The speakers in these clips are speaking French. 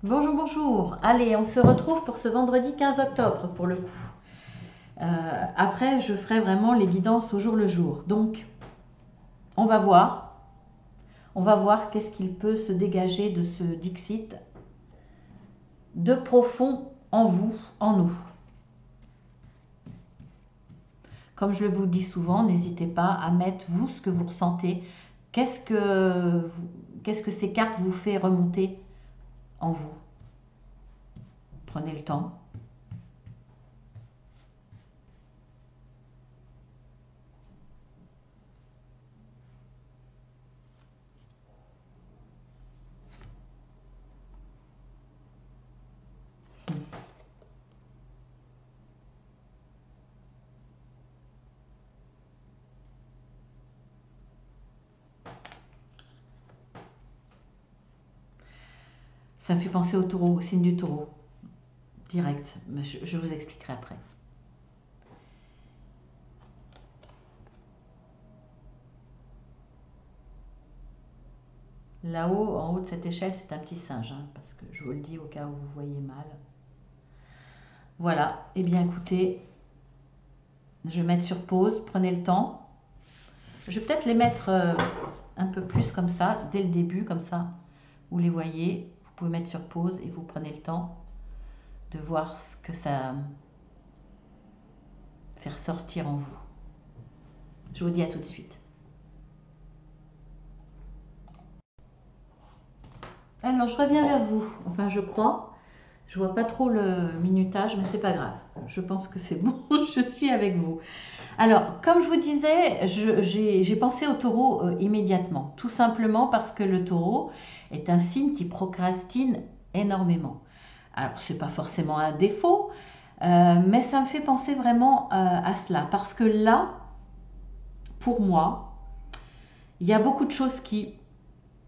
Bonjour, bonjour. Allez, on se retrouve pour ce vendredi 15 octobre pour le coup. Après, je ferai vraiment les guidances au jour le jour. Donc, on va voir. On va voir qu'est-ce qu'il peut se dégager de ce Dixit de profond en vous, en nous. Comme je vous dis souvent, n'hésitez pas à mettre vous ce que vous ressentez. Qu'est-ce que ces cartes vous fait remonter en vous? Prenez le temps. Ça me fait penser au taureau, au signe du taureau. Direct, mais je vous expliquerai après. Là-haut, en haut de cette échelle, c'est un petit singe, hein, parce que je vous le dis au cas où vous voyez mal. Voilà, eh bien écoutez, je vais mettre sur pause, prenez le temps. Je vais peut-être les mettre un peu plus comme ça, dès le début, comme ça, vous les voyez. Vous pouvez mettre sur pause et vous prenez le temps de voir ce que ça fait ressortir en vous. Je vous dis à tout de suite. Alors, je reviens vers vous, enfin je crois. Je vois pas trop le minutage, mais c'est pas grave. Je pense que c'est bon, je suis avec vous. Alors, comme je vous disais, j'ai pensé au taureau immédiatement, tout simplement parce que le taureau est un signe qui procrastine énormément. Alors, ce n'est pas forcément un défaut, mais ça me fait penser vraiment à cela, parce que là, pour moi, il y a beaucoup de choses qui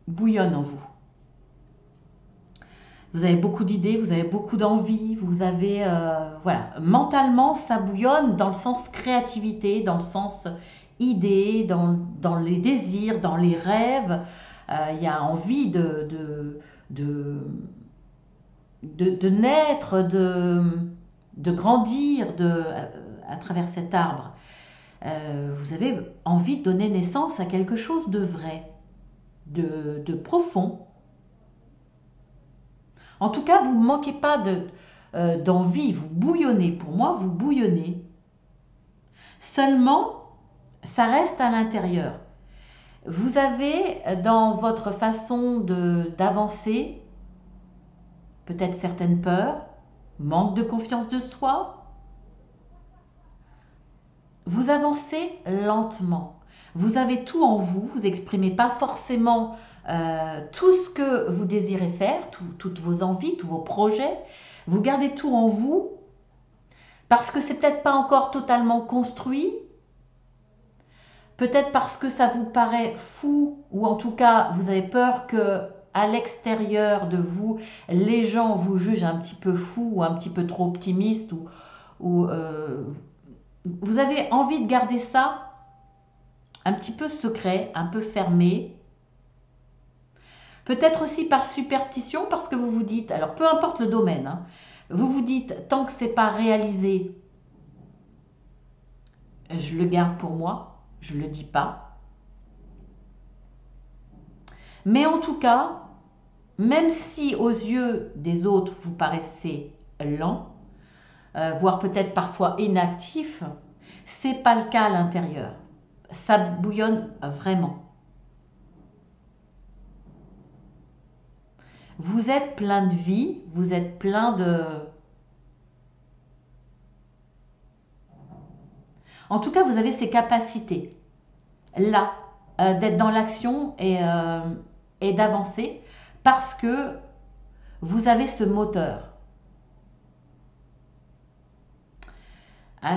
bouillonnent en vous. Vous avez beaucoup d'idées, vous avez beaucoup d'envie, vous avez, voilà, mentalement, ça bouillonne dans le sens créativité, dans le sens idée, dans les désirs, dans les rêves. Il y a envie de, de naître, de grandir à travers cet arbre. Vous avez envie de donner naissance à quelque chose de vrai, de profond. En tout cas, vous ne manquez pas d'envie, vous bouillonnez. Pour moi, vous bouillonnez. Seulement, ça reste à l'intérieur. Vous avez dans votre façon d'avancer peut-être certaines peurs, manque de confiance de soi. Vous avancez lentement. Vous avez tout en vous, vous n'exprimez pas forcément tout ce que vous désirez faire, toutes vos envies, tous vos projets. Vous gardez tout en vous parce que c'est peut-être pas encore totalement construit, peut-être parce que ça vous paraît fou, ou en tout cas vous avez peur que à l'extérieur de vous, les gens vous jugent un petit peu fou ou un petit peu trop optimiste, ou vous avez envie de garder ça un petit peu secret, un peu fermé. Peut-être aussi par superstition, parce que vous vous dites, alors peu importe le domaine, hein, vous vous dites, tant que c'est pas réalisé, je le garde pour moi, je ne le dis pas. Mais en tout cas, même si aux yeux des autres vous paraissez lent, voire peut-être parfois inactif, c'est pas le cas à l'intérieur. Ça bouillonne vraiment. Vous êtes plein de vie, vous êtes plein de... En tout cas, vous avez ces capacités là, d'être dans l'action et d'avancer parce que vous avez ce moteur.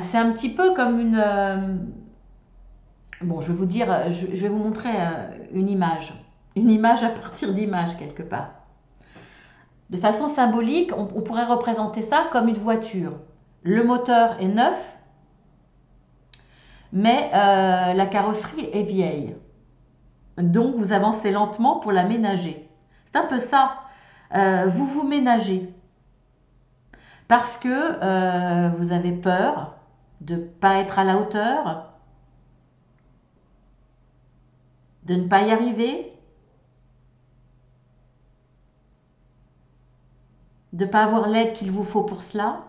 C'est un petit peu comme une... bon, je vais vous dire, je vais vous montrer une image. Une image à partir d'images quelque part. De façon symbolique, on pourrait représenter ça comme une voiture. Le moteur est neuf, mais la carrosserie est vieille. Donc vous avancez lentement pour l'aménager. C'est un peu ça. vous vous ménagez. Parce que vous avez peur de ne pas être à la hauteur, de ne pas y arriver, de ne pas avoir l'aide qu'il vous faut pour cela.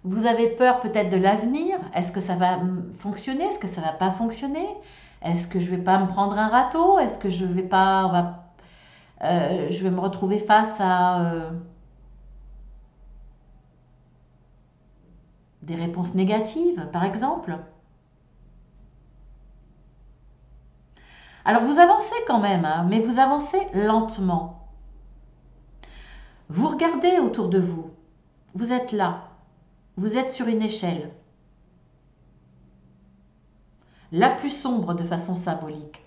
Vous avez peur peut-être de l'avenir. Est-ce que ça va fonctionner? Est-ce que ça ne va pas fonctionner? Est-ce que je ne vais pas me prendre un râteau? Est-ce que je vais pas, je vais me retrouver face à des réponses négatives, par exemple? Alors vous avancez quand même, hein, mais vous avancez lentement. Vous regardez autour de vous. Vous êtes là. Vous êtes sur une échelle. La plus sombre de façon symbolique.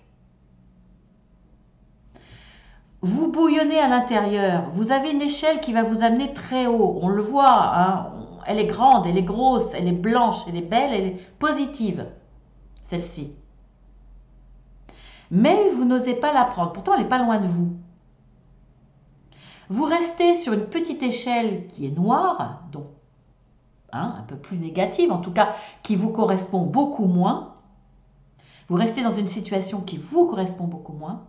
Vous bouillonnez à l'intérieur. Vous avez une échelle qui va vous amener très haut. On le voit, hein, elle est grande, elle est grosse, elle est blanche, elle est belle, elle est positive, celle-ci. Mais vous n'osez pas la prendre. Pourtant, elle n'est pas loin de vous. Vous restez sur une petite échelle qui est noire, donc un peu plus négative, en tout cas qui vous correspond beaucoup moins. Vous restez dans une situation qui vous correspond beaucoup moins.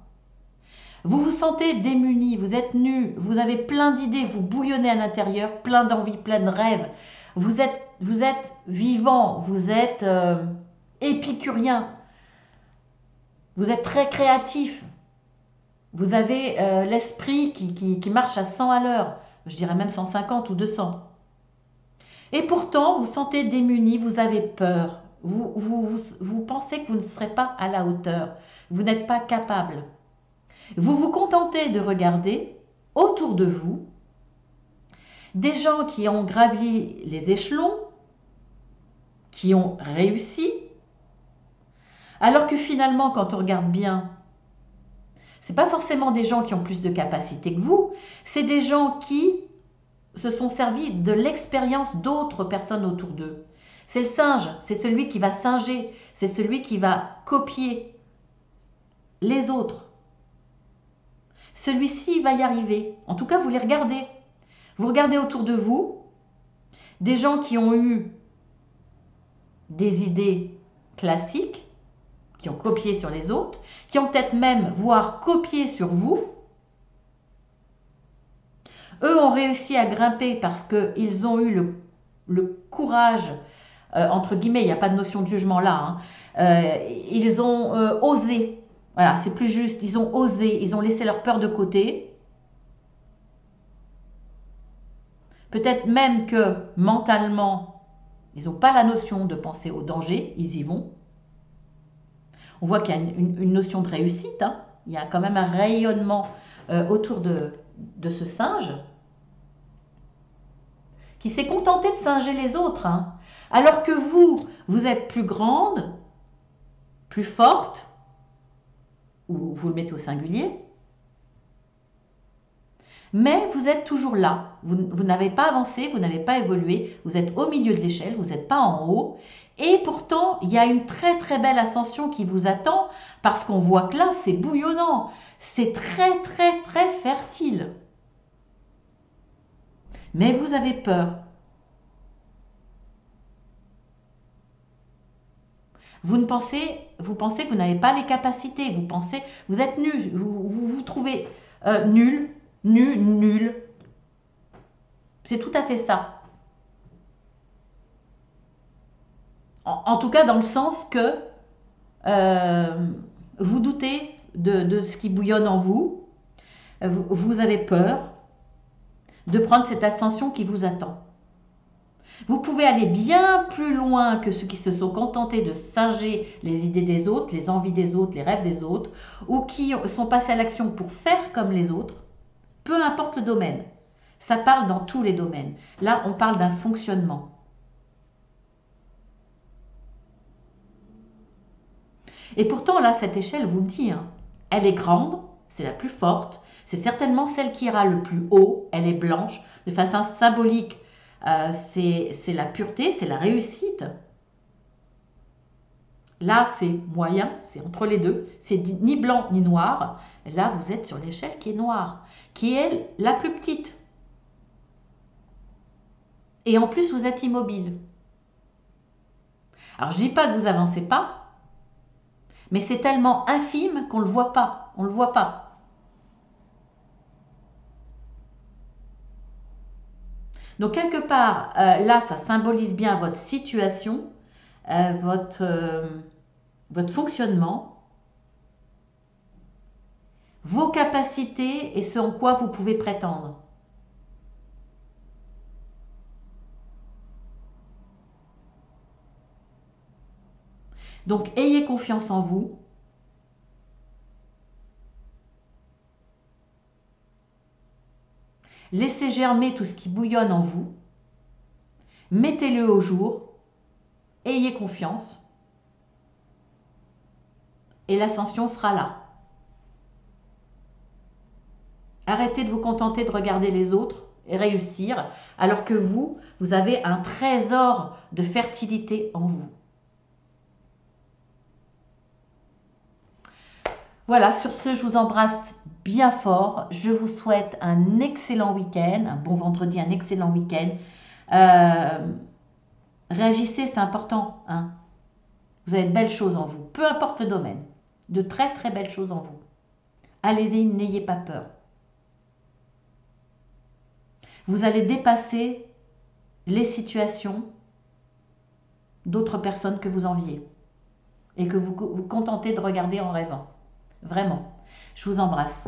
Vous vous sentez démuni, vous êtes nu, vous avez plein d'idées, vous bouillonnez à l'intérieur, plein d'envies, plein de rêves. Vous êtes vivant, vous êtes épicurien, vous êtes très créatif. Vous avez l'esprit qui marche à 100 à l'heure, je dirais même 150 ou 200. Et pourtant, vous sentez démuni, vous avez peur. Vous pensez que vous ne serez pas à la hauteur. Vous n'êtes pas capable. Vous vous contentez de regarder autour de vous des gens qui ont gravi les échelons, qui ont réussi, alors que finalement, quand on regarde bien, ce n'est pas forcément des gens qui ont plus de capacité que vous, c'est des gens qui se sont servis de l'expérience d'autres personnes autour d'eux. C'est le singe, c'est celui qui va singer, c'est celui qui va copier les autres. Celui-ci va y arriver. En tout cas, vous les regardez. Vous regardez autour de vous des gens qui ont eu des idées classiques, qui ont copié sur les autres, qui ont peut-être même, voire copié sur vous. Eux ont réussi à grimper parce qu'ils ont eu le courage, entre guillemets, il n'y a pas de notion de jugement là, hein, ils ont osé. Voilà, c'est plus juste, ils ont osé, ils ont laissé leur peur de côté. Peut-être même que mentalement, ils n'ont pas la notion de penser au danger, ils y vont. On voit qu'il y a une notion de réussite, hein. Il y a quand même un rayonnement autour de ce singe qui s'est contenté de singer les autres, hein. Alors que vous êtes plus grande, plus forte, ou vous le mettez au singulier, mais vous êtes toujours là. Vous n'avez pas avancé, vous n'avez pas évolué, vous êtes au milieu de l'échelle, vous n'êtes pas en haut. Et pourtant, il y a une très très belle ascension qui vous attend parce qu'on voit que là, c'est bouillonnant. C'est très très très fertile. Mais vous avez peur. Vous pensez que vous n'avez pas les capacités. Vous êtes nul. Vous trouvez nul. C'est tout à fait ça. En tout cas, dans le sens que vous doutez de ce qui bouillonne en vous. Vous avez peur de prendre cette ascension qui vous attend. Vous pouvez aller bien plus loin que ceux qui se sont contentés de singer les idées des autres, les envies des autres, les rêves des autres, ou qui sont passés à l'action pour faire comme les autres. Peu importe le domaine. Ça parle dans tous les domaines. Là, on parle d'un fonctionnement. Et pourtant, là, cette échelle vous le dit, hein, elle est grande, c'est la plus forte, c'est certainement celle qui ira le plus haut, elle est blanche, de façon symbolique, c'est la pureté, c'est la réussite. Là, c'est moyen, c'est entre les deux. C'est ni blanc ni noir. Là, vous êtes sur l'échelle qui est noire, qui est la plus petite. Et en plus, vous êtes immobile. Alors, je ne dis pas que vous avancez pas, mais c'est tellement infime qu'on ne le voit pas. On ne le voit pas. Donc, quelque part, là, ça symbolise bien votre situation, votre fonctionnement, vos capacités et ce en quoi vous pouvez prétendre. Donc, ayez confiance en vous. Laissez germer tout ce qui bouillonne en vous. Mettez-le au jour. Ayez confiance. Et l'ascension sera là. Arrêtez de vous contenter de regarder les autres et réussir, alors que vous avez un trésor de fertilité en vous. Voilà, sur ce, je vous embrasse bien fort. Je vous souhaite un excellent week-end, un bon vendredi, un excellent week-end. Réagissez, c'est important. Hein. Vous avez de belles choses en vous, peu importe le domaine. De très très belles choses en vous. Allez-y, n'ayez pas peur. Vous allez dépasser les situations d'autres personnes que vous enviez et que vous vous contentez de regarder en rêvant. Vraiment. Je vous embrasse.